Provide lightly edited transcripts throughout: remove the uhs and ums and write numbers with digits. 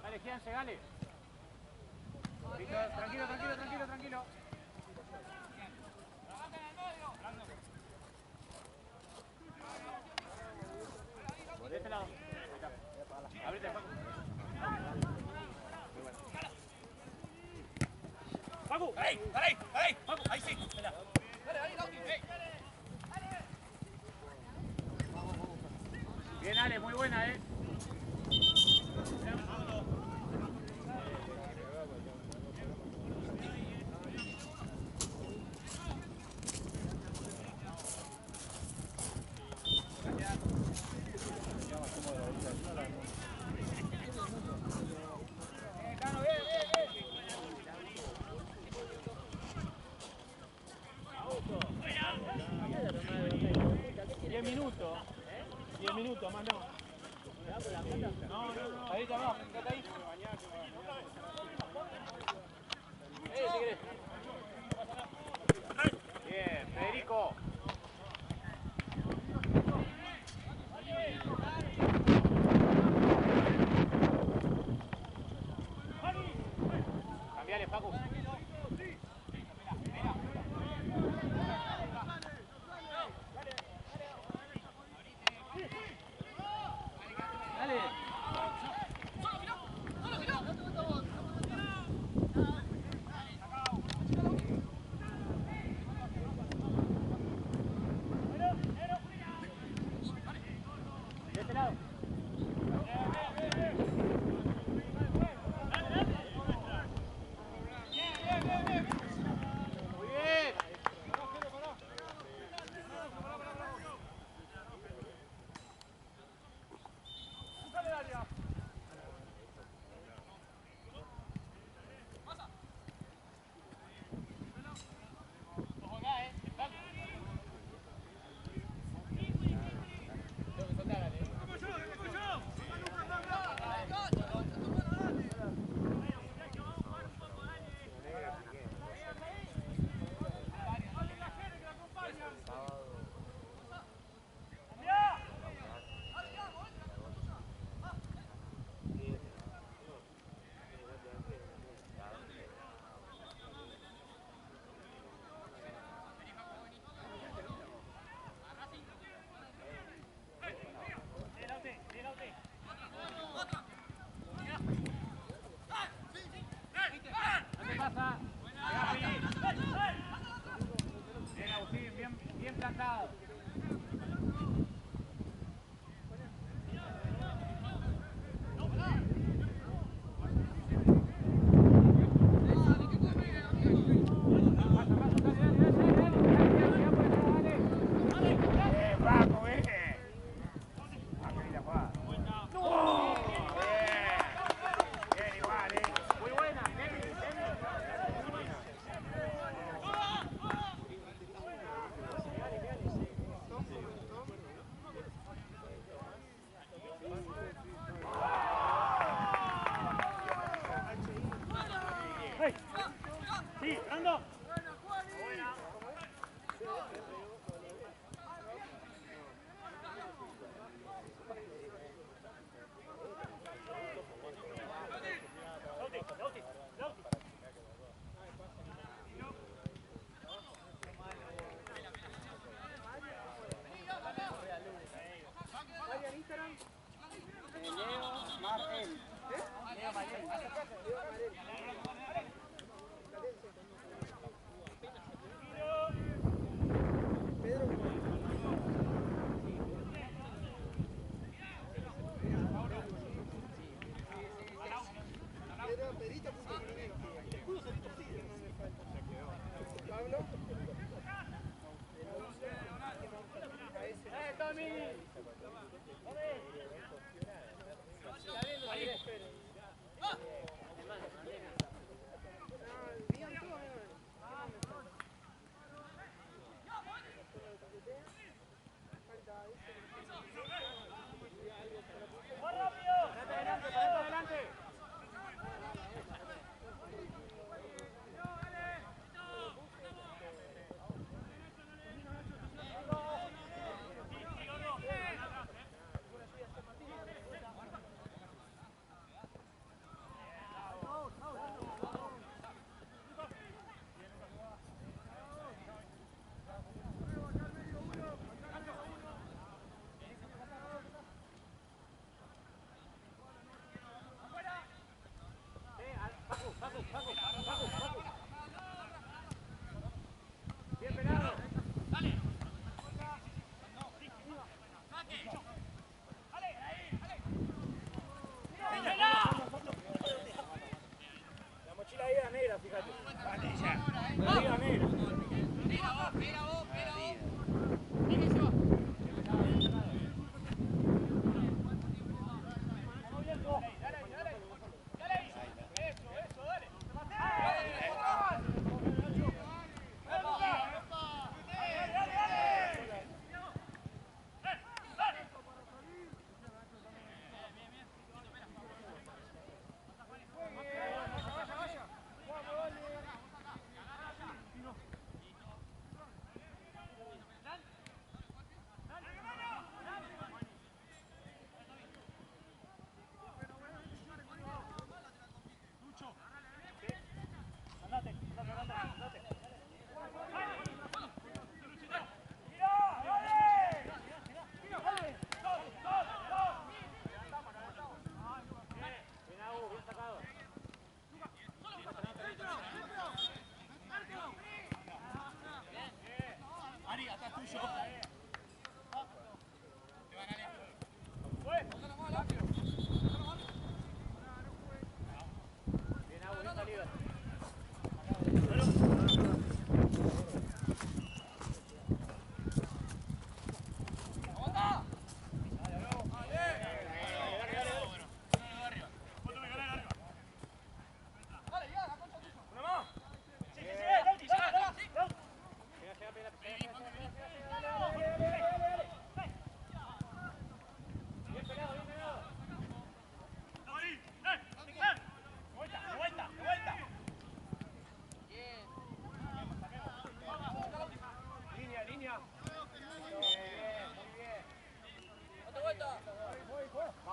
Dale, Gianse, dale. Tranquilo, tranquilo, tranquilo, tranquilo. De este lado. Abrite, Paco. ¡Ahí! ¡Ahí! ¡Ahí! ¡Paco! ¡Ahí sí! Dale, dale, dale. Bien, Ale, muy buena, Cano, bien, bien, bien. 10 minutos. 10 minutos, más no. No. Ahí está abajo, quédate ahí. Si querés. Bien, Federico. Cambiale, Facu. Dale. De este lado. Muy bien. Bien, Agustín, bien plantado.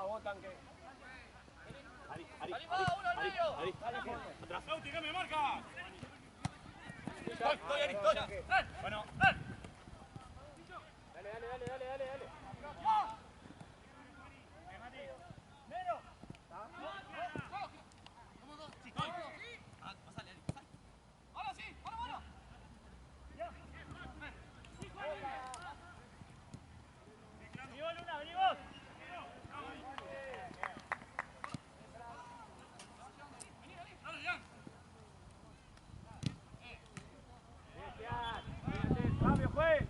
vos tanque. Ari, atrás. Lauti, que me marca. Estoy, Ari, estoy. Bueno, Dale. Fabio, juez.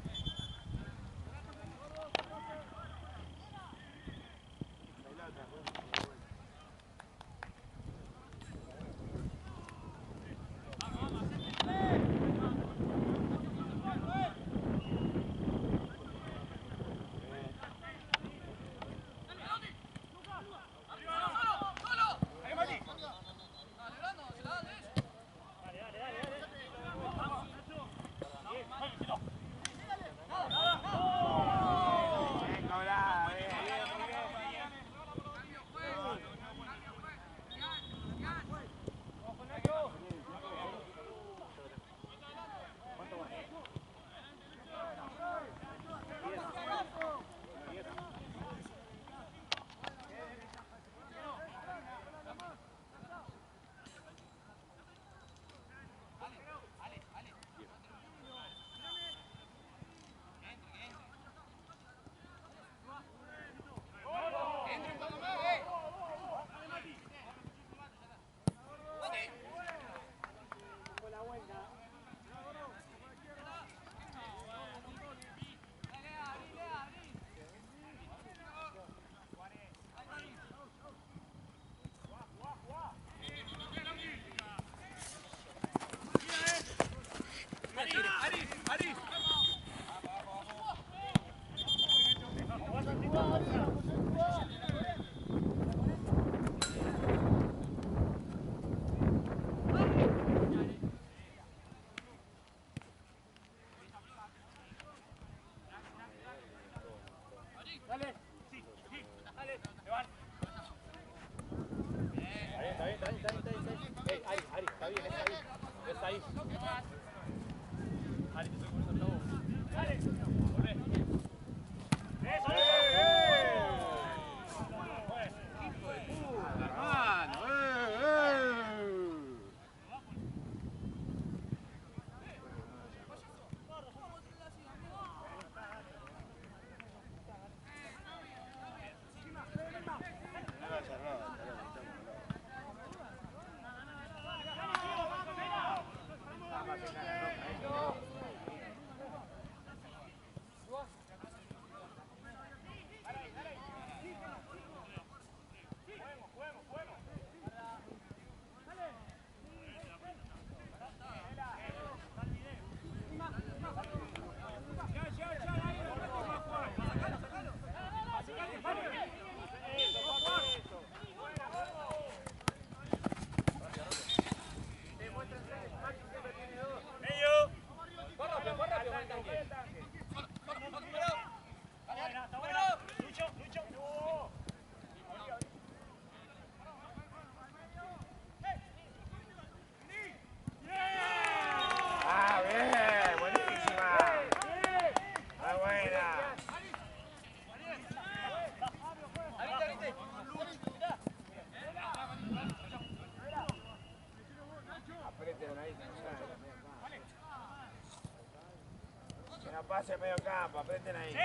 Pase medio campo, aprieten ahí. ¡Sí!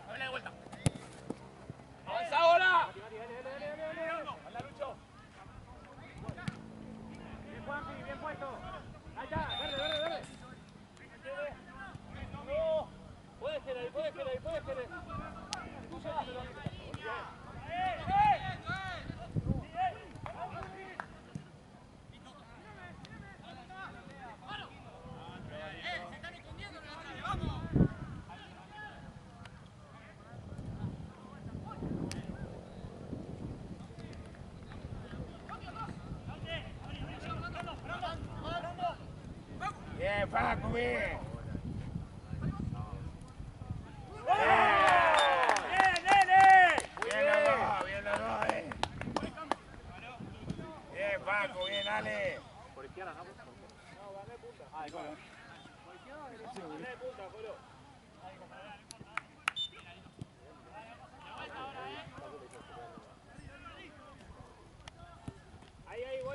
¡Dale de vuelta! ¡Avanza ahora! ¡Anda, Lucho! Bien, Juanpi, bien puesto. Allá, verde. No. Puedes querer. Bien, Facu, bien. ¡Bien, nene! Bien los dos.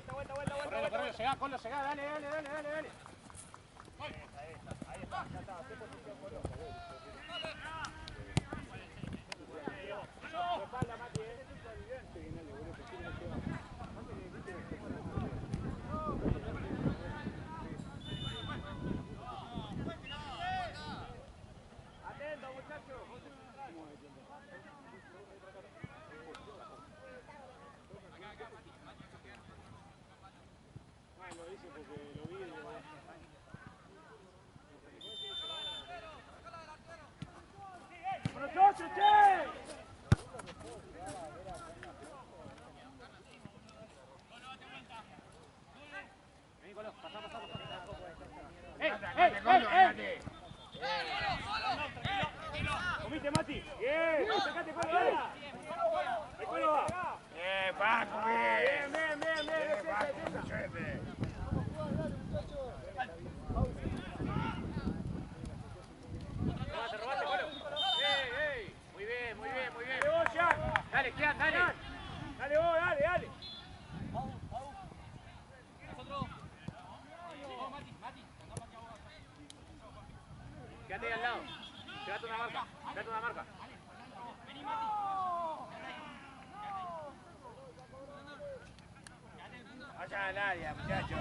Correlo, llegá, Colo, llegá, dale. Atento, muchachos. Lo dice porque lo vi. ¡Nosotros, che! Vení, Colo, pasá. ¡Ey! ¿Comiste, Mati? Bien, sacate, Colo, dale. Ahí, Colo va. Paco, Bien. Paco, suerte. Robate, Colo. Ey. Muy bien. Dale vos, Jack. Dale, Kian, dale. Dale vos, dale. Quédate ahí al lado. Llegate una marca. Allá al área, muchachos.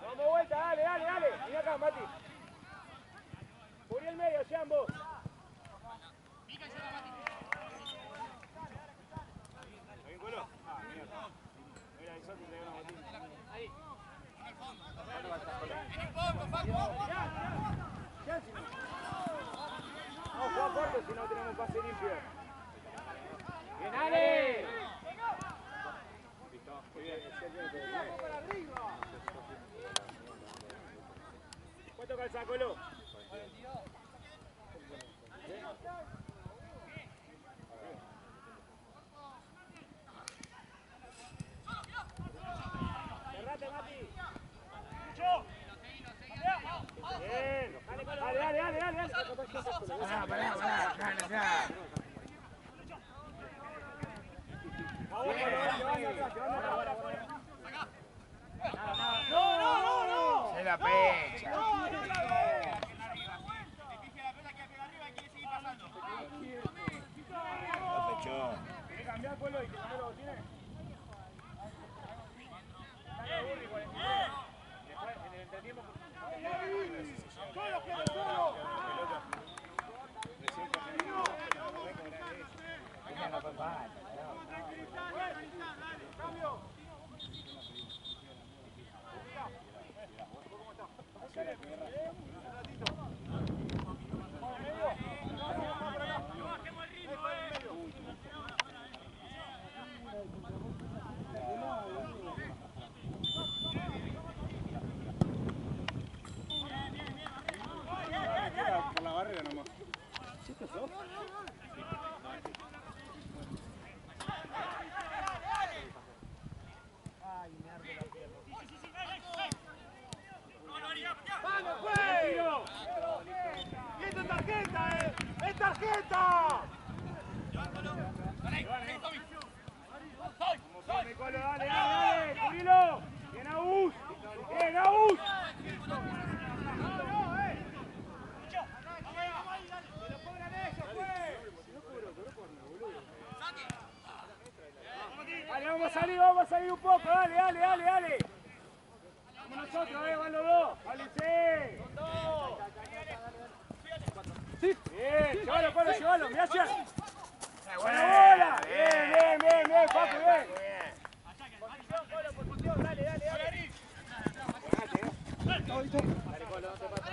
Vamos vuelta, dale. Mira acá, Mati. Cubrí el medio, Jean, vos. ¿Bien, Colo? Mierda. Mira, avisó que te dio una botina. Ahí. Vamos a jugar corto si no tenemos pase limpio. Bien, Ale. Listo, muy bien. ¿Cuánto calza, Colo? Cerrate, Mati. Bien. Dale. Pará, acá. Vamos, No. Se la pecha. Lo pechó. ¿Quieres cambiar, Colo, y que no lo tiene? Después, en el entretiempo. ¡Solo! ¡Cambio! Por la barrera nomás. ¿Sí te sos? Ay, me arde la pierna. ¡Vamos, pues! ¡Y esto es tarjeta, ¡Es tarjeta! Dale, Colo, dale, cubrilo. Bien, Agus. Dale, vamos a salir un poco, dale. Vamos nosotros, van los dos. Dale, sí. Bien, llévalo, mirá hacia. ¡Buena bola! Bien, Paco, bien. Posición, dale. Dale, Colo, no te pasa.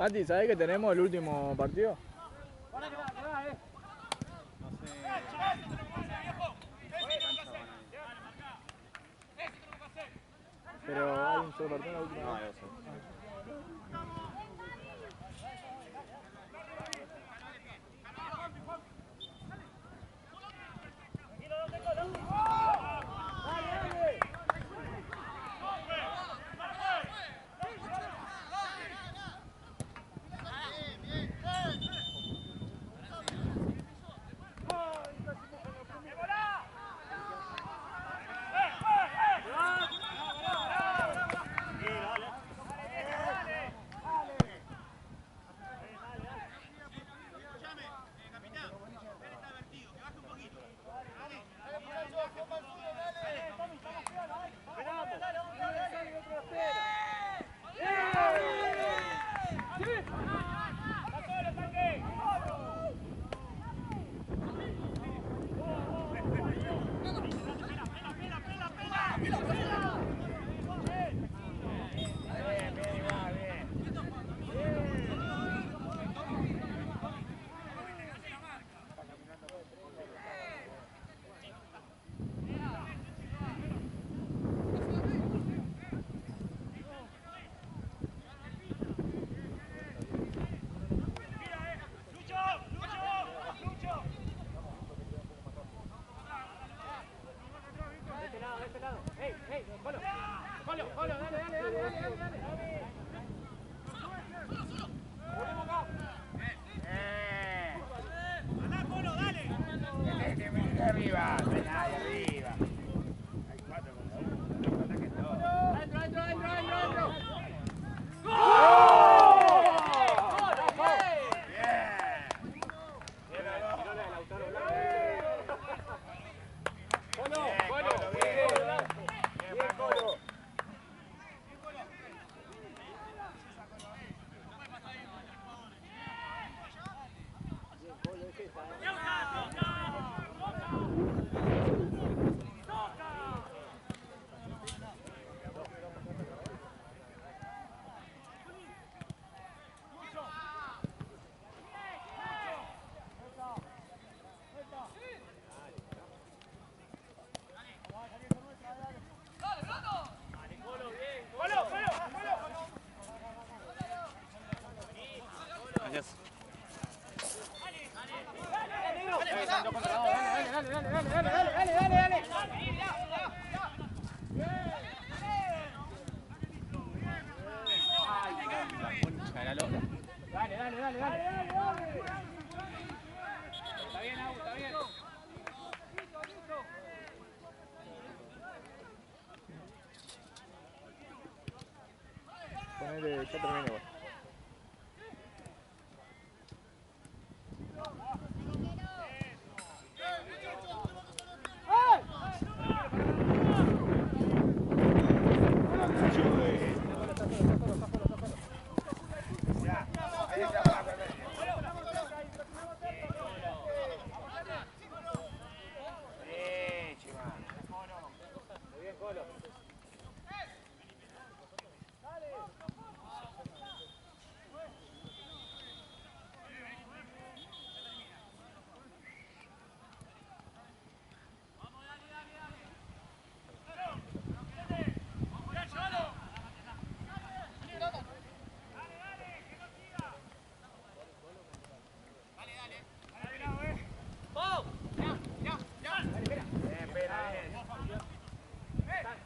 Mati, ¿sabés que tenemos el último partido? Para que va, No sé. Pero hay un solo partido en la última. No, yo sé. Arriba, penal, arriba. Hay 4 contra 1, ataquen todos. adentro. Gracias. Dale. Concha de la lora. Dale. Está bien, Agus, está bien. Ponele, ya terminé, vos.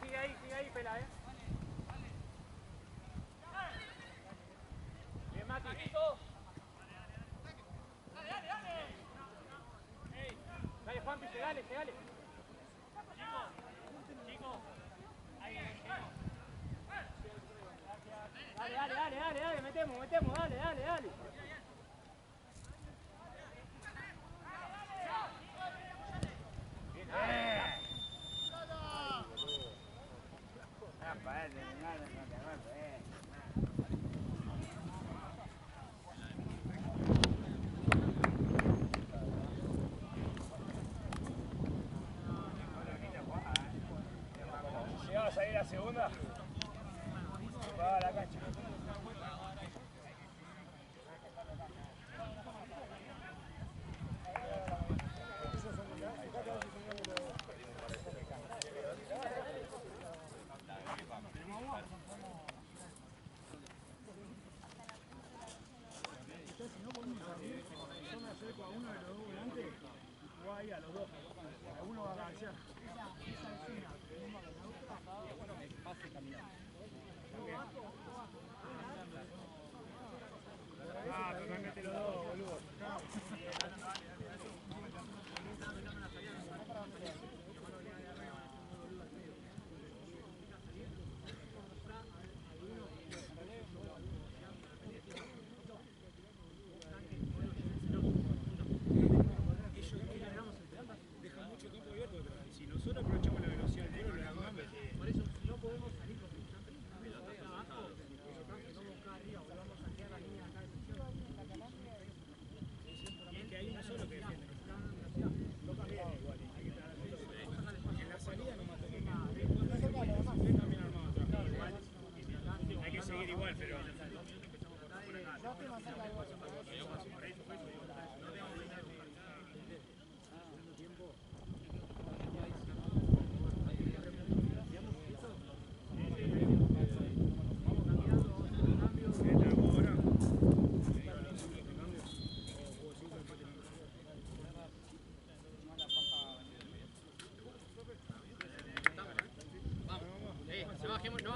Sigue ahí, pela, Bien, Mati. Dale, Juanpi, llegale. Dale, metemos, dale. Llegamos a ir a segunda. Se va a la cancha.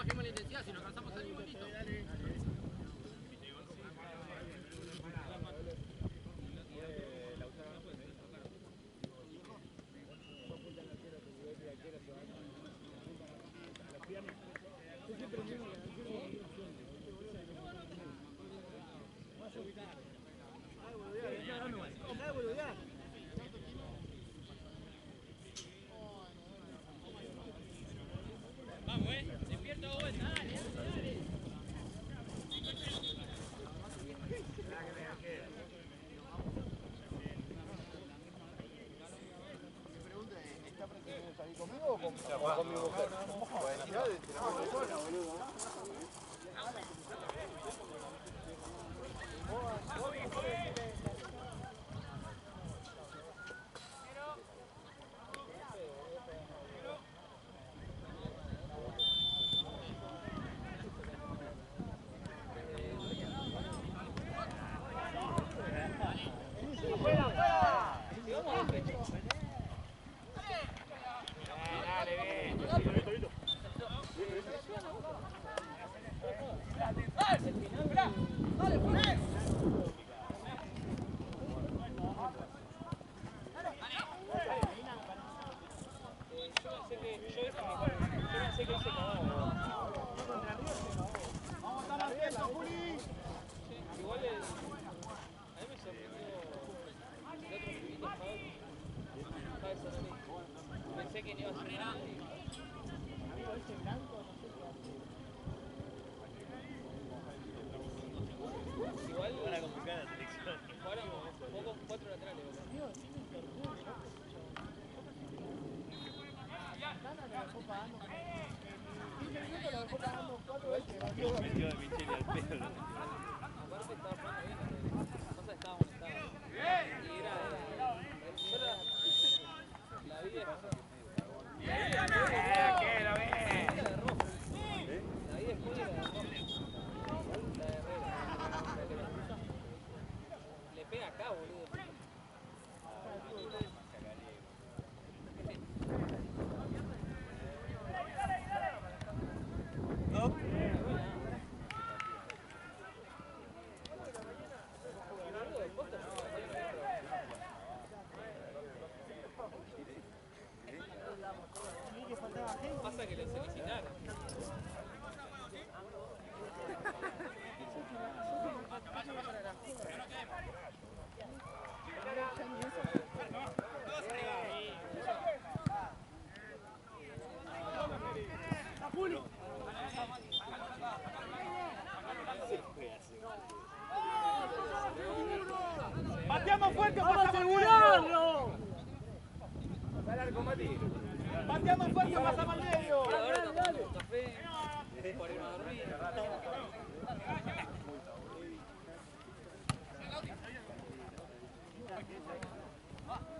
bajemos la intensidad, si nos cansamos en un minutito. Pasa que lo solicitaron. ¡Pateamos fuerte para asegurarlo! ¡Pateamos fuerte para al medio! Café, por irme a dormir.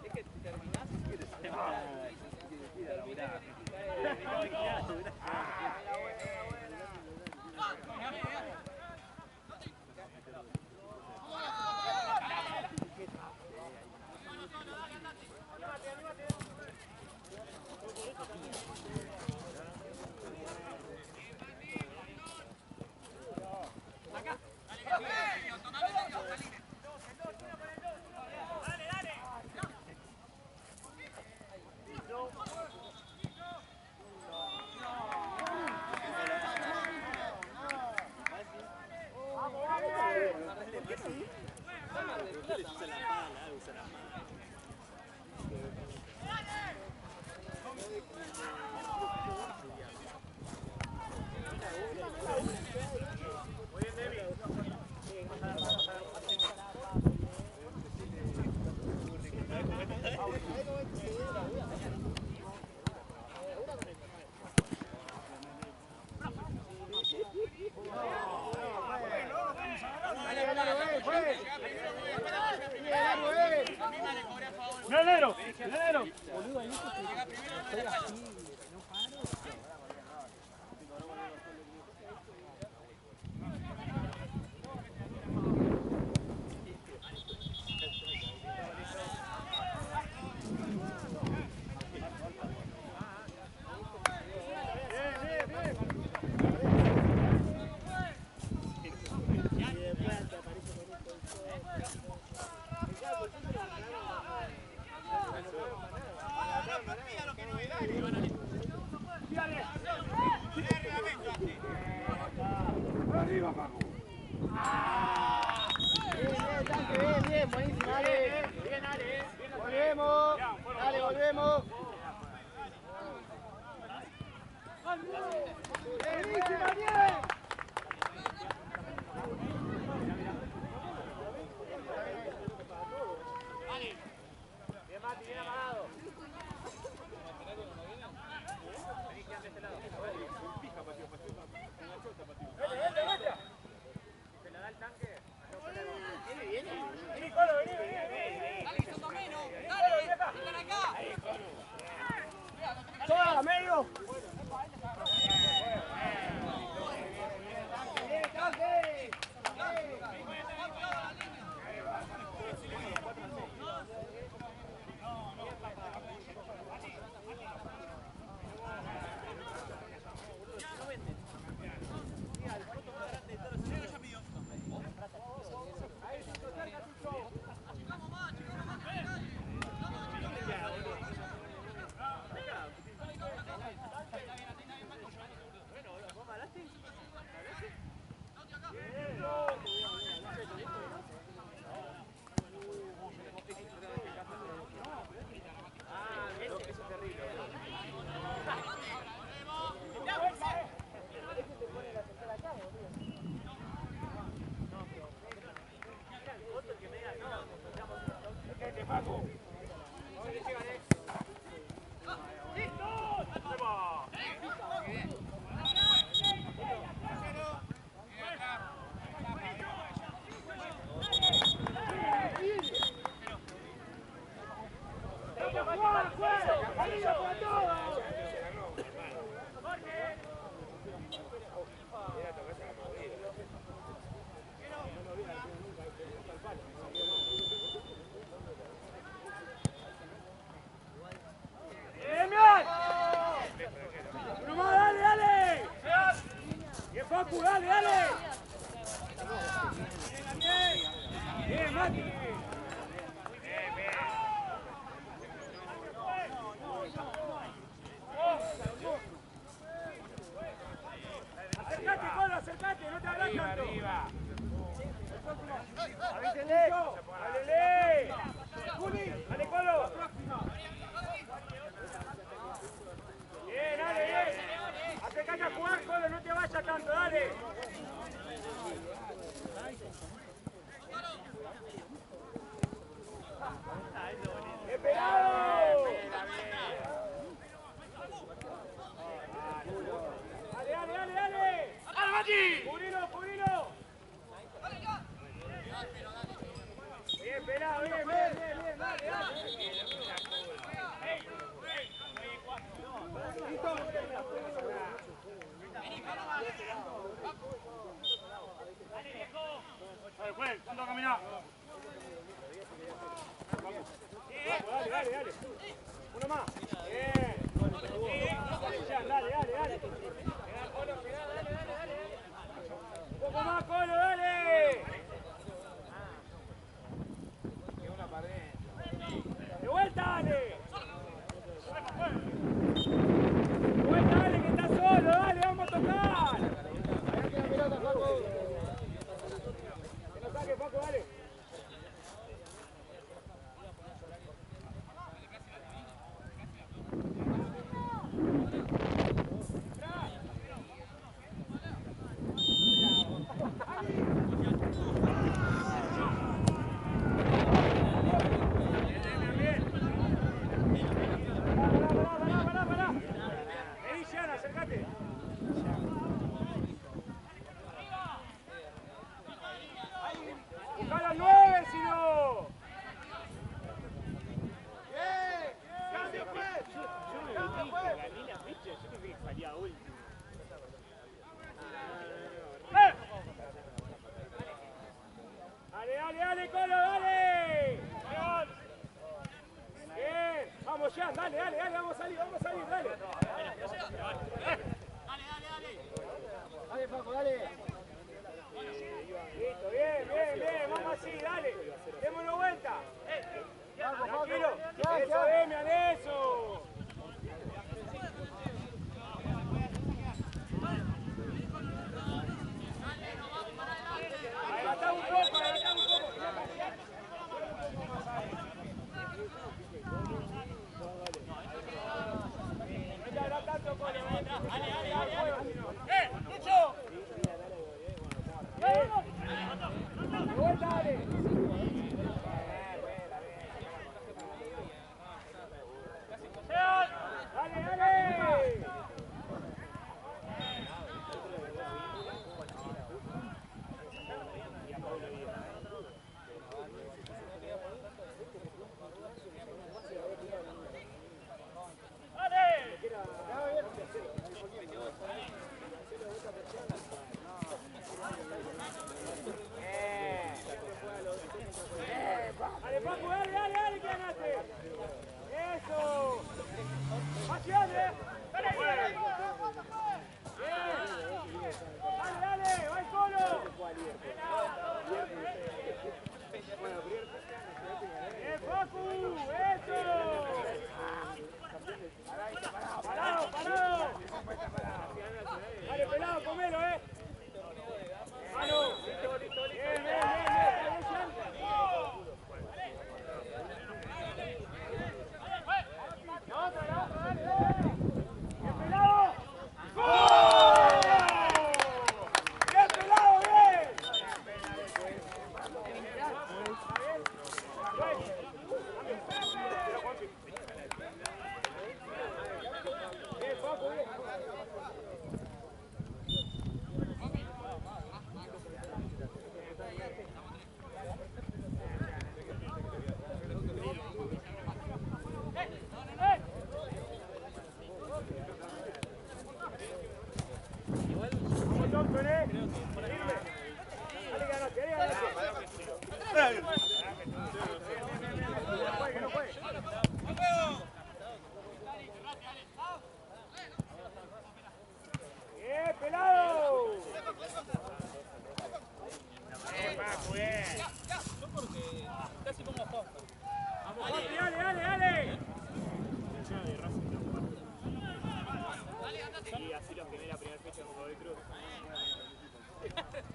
Es que terminás ¡Granero! ¡Granero! Bien, bien, bien. Arriba, Paco. Bien, Tanque, bien, buenísimo, Ale. Bien, Ale. Volvemos. Dale, volvemos. Buenísima, bien. Bien, Mati, bien amagado. Vení, quédate de este lado. ¿Se la da el tanque? Viene. Vení, Colo, vení. Dale, que son dos menos. Dale, vengan acá. Toda, medio. Acercate, no te hagas tanto. Arriba. Avísenle. Dale, dale, Colo. Bien, dale, bien. Acercate a jugar, Colo, no te vayas tanto, dale. ¡Esperado! Dale. ¡Cubrilo! Bien, pelado, bien, dale. Dale, Juan, junto a caminar. Dale. Uno más. Bien. Dale. Un poco más, Colo, dale. De vuelta, dale. Que está solo, dale, vamos a tocar. Que no saque, Paco, dale. Pará. Vení, Gianna, acércate. Buscá los 9, si no. ¡Cambio, pues! Dale, Colo, dale. Bien, vamos ya, dale, vamos a salir, dale. Dale, Paco, dale. Listo, bien, vamos así, dale. Démonos vuelta. Tranquilo. Eso, Demian, eso.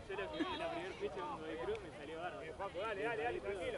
Yo lo que vi en la primera fecha cuando de Cruz me salió bárbaro. Paco, dale, tranquilo.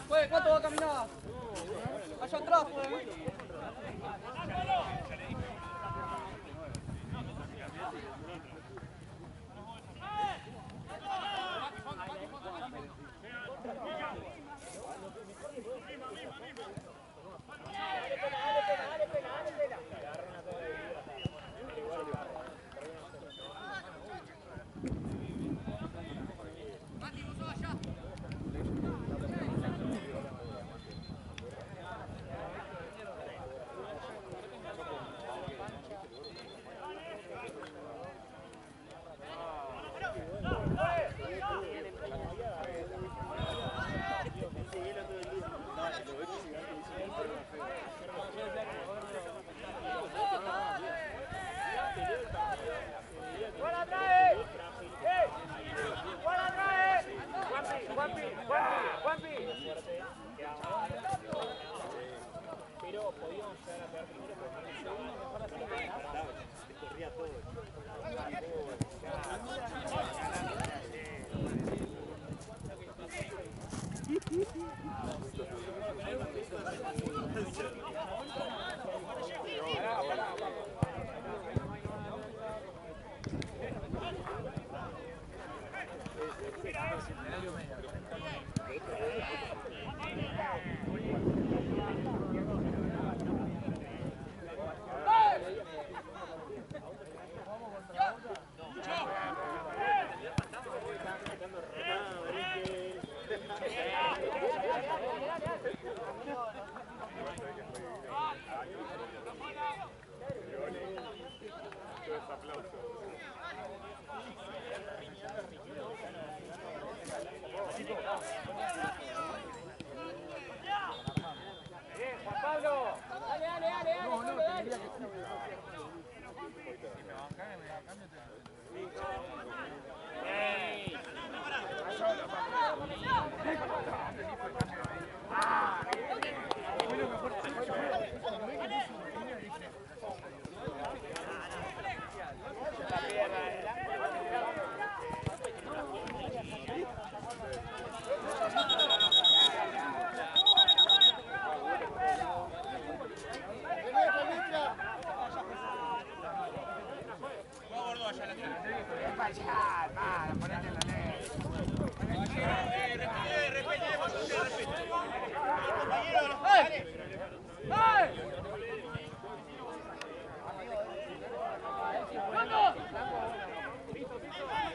Pues, ¿cuánto va a caminar? Allá atrás, pues. Pero podíamos llegar a pegar primero porque en el segundo mejor la segunda se corría todo.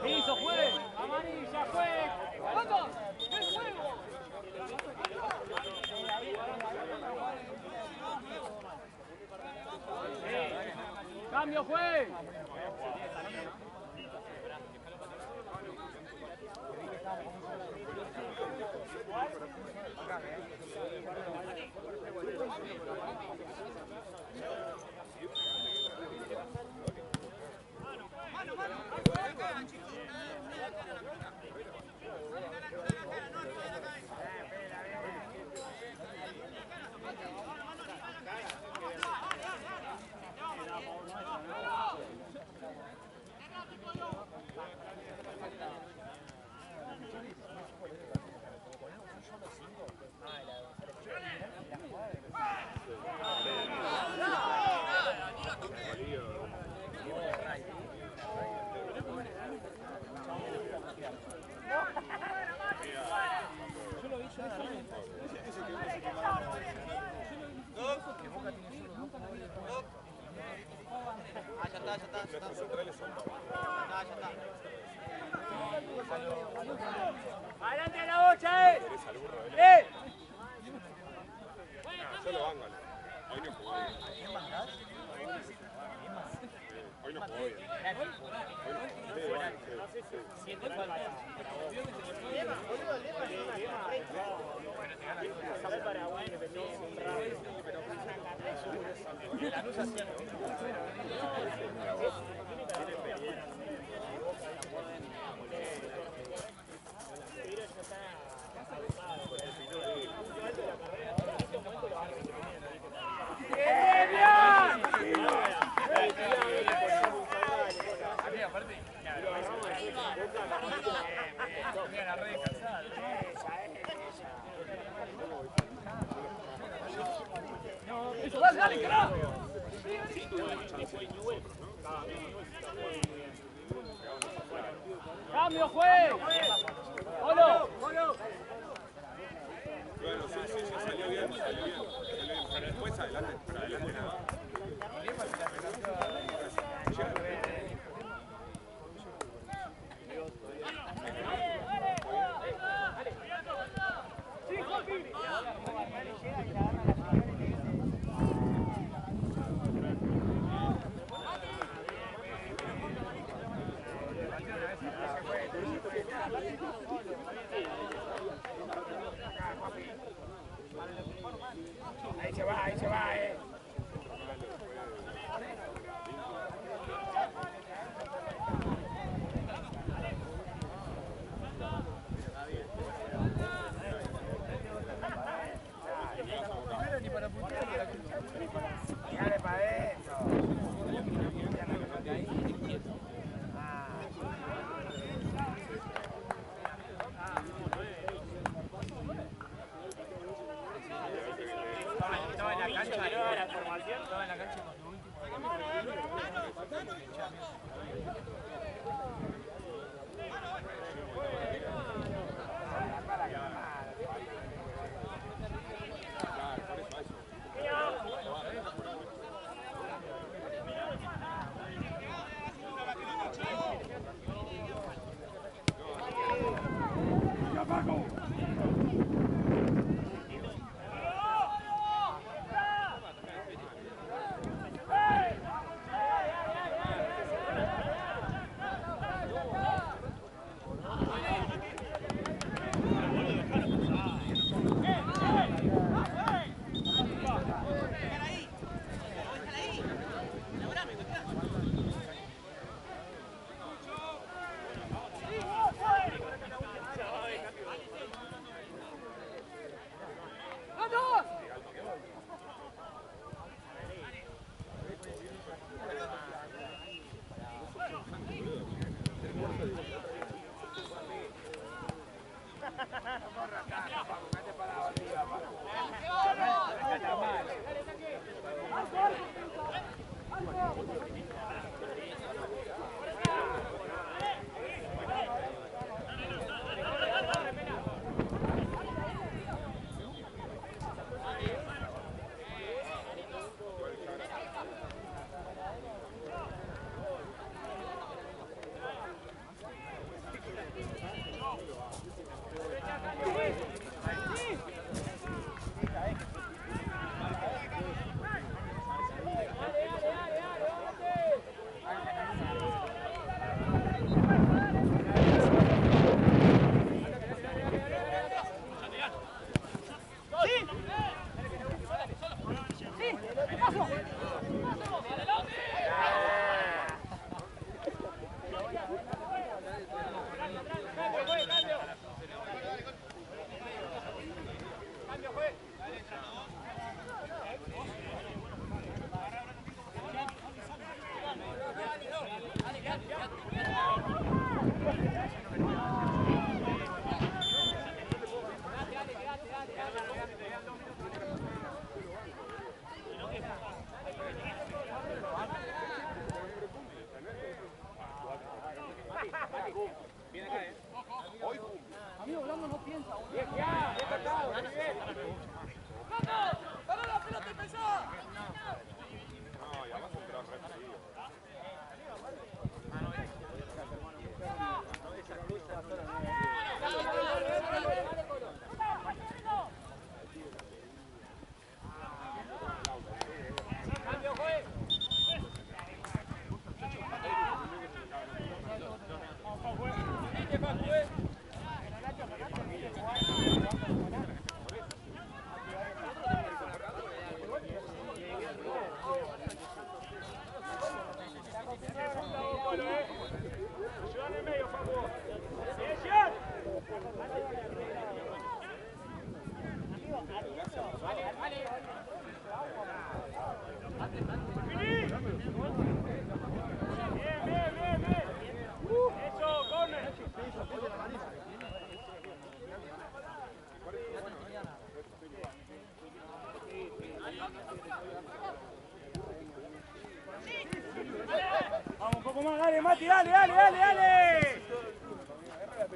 ¡Piso, juez! ¡Amarilla, juez! ¡Vamos! ¡El juego! ¡Cambio, juez! ¡Mano, mano! nuestros centrales son todos. ¡Adelante la bocha, ¿Querés al burro de él? Yo lo banco. Hoy no jugó bien. Hoy no jugó bien. ¡Dale, carajo! ¡Cambio, juez! ¡Olo! Bueno, sí, salió bien. Pero después adelante nada. Ahí se va, Dale para adentro. Estaba en la cancha, estaba en la cancha con su último. Amigo, Blando no piensa. ¡Para la pelota y pensá! No, y además entró re frío. Ayudan en medio, Facu. ¡Bien! Bien. Eso, corner. Vamos un poco más, dale, Mati, dale.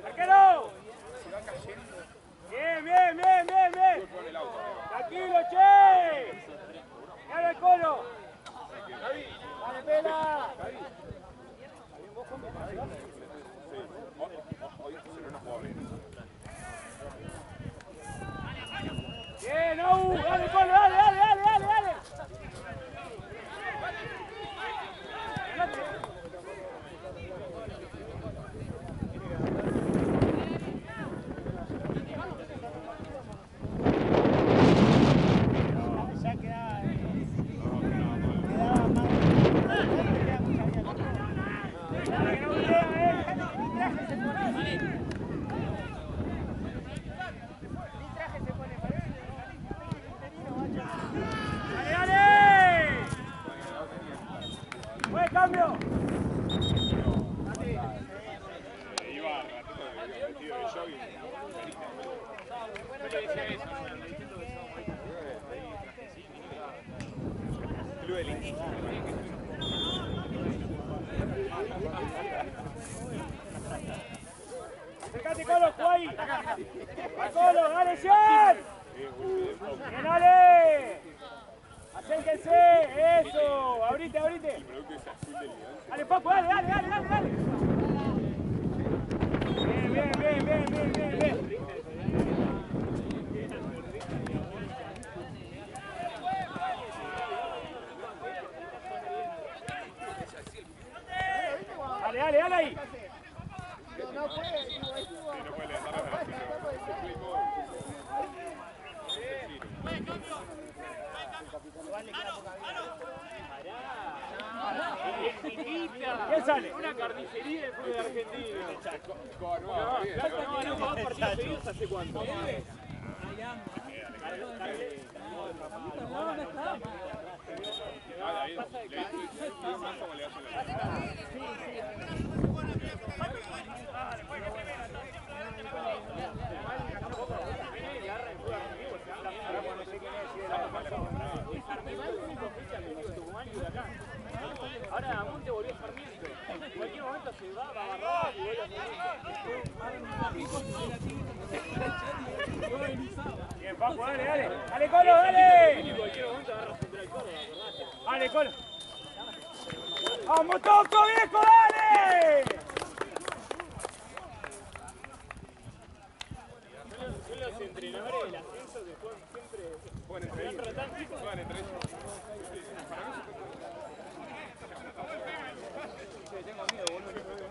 ¡Arquero! Bien. Tranquilo, che. ¡Dale el colo! ¡Dale, pela! Bien, Au, dale, colo, dale. ¡Buen cambio! Iba vestido de jogging. Club del Inti. Acercate, Colo, Juay. ¡Va, Colo, dale, Sean! ¡Bien, dale! ¡Acérquense! ¡Eso! ¡Abrite! El producto es azul del León. ¡Dale, Paco! ¡Dale! Bien. Dale ahí. No puede levantar la ¿Quién sale? Una carnicería de fútbol argentino. No, va a partido seguidos hace cuánto. Ahora Monte volvió a Sarmiento. En cualquier momento se va a agarrar y vuelve a Bien, Paco, dale. Dale, Colo, dale. En cualquier momento agarra Central Córdoba, acordate. Dale, Colo. ¡Vamos, Toco, viejo, dale! Son los entrenadores del ascenso que juegan siempre. Juegan entre ellos. Tengo miedo, boludo.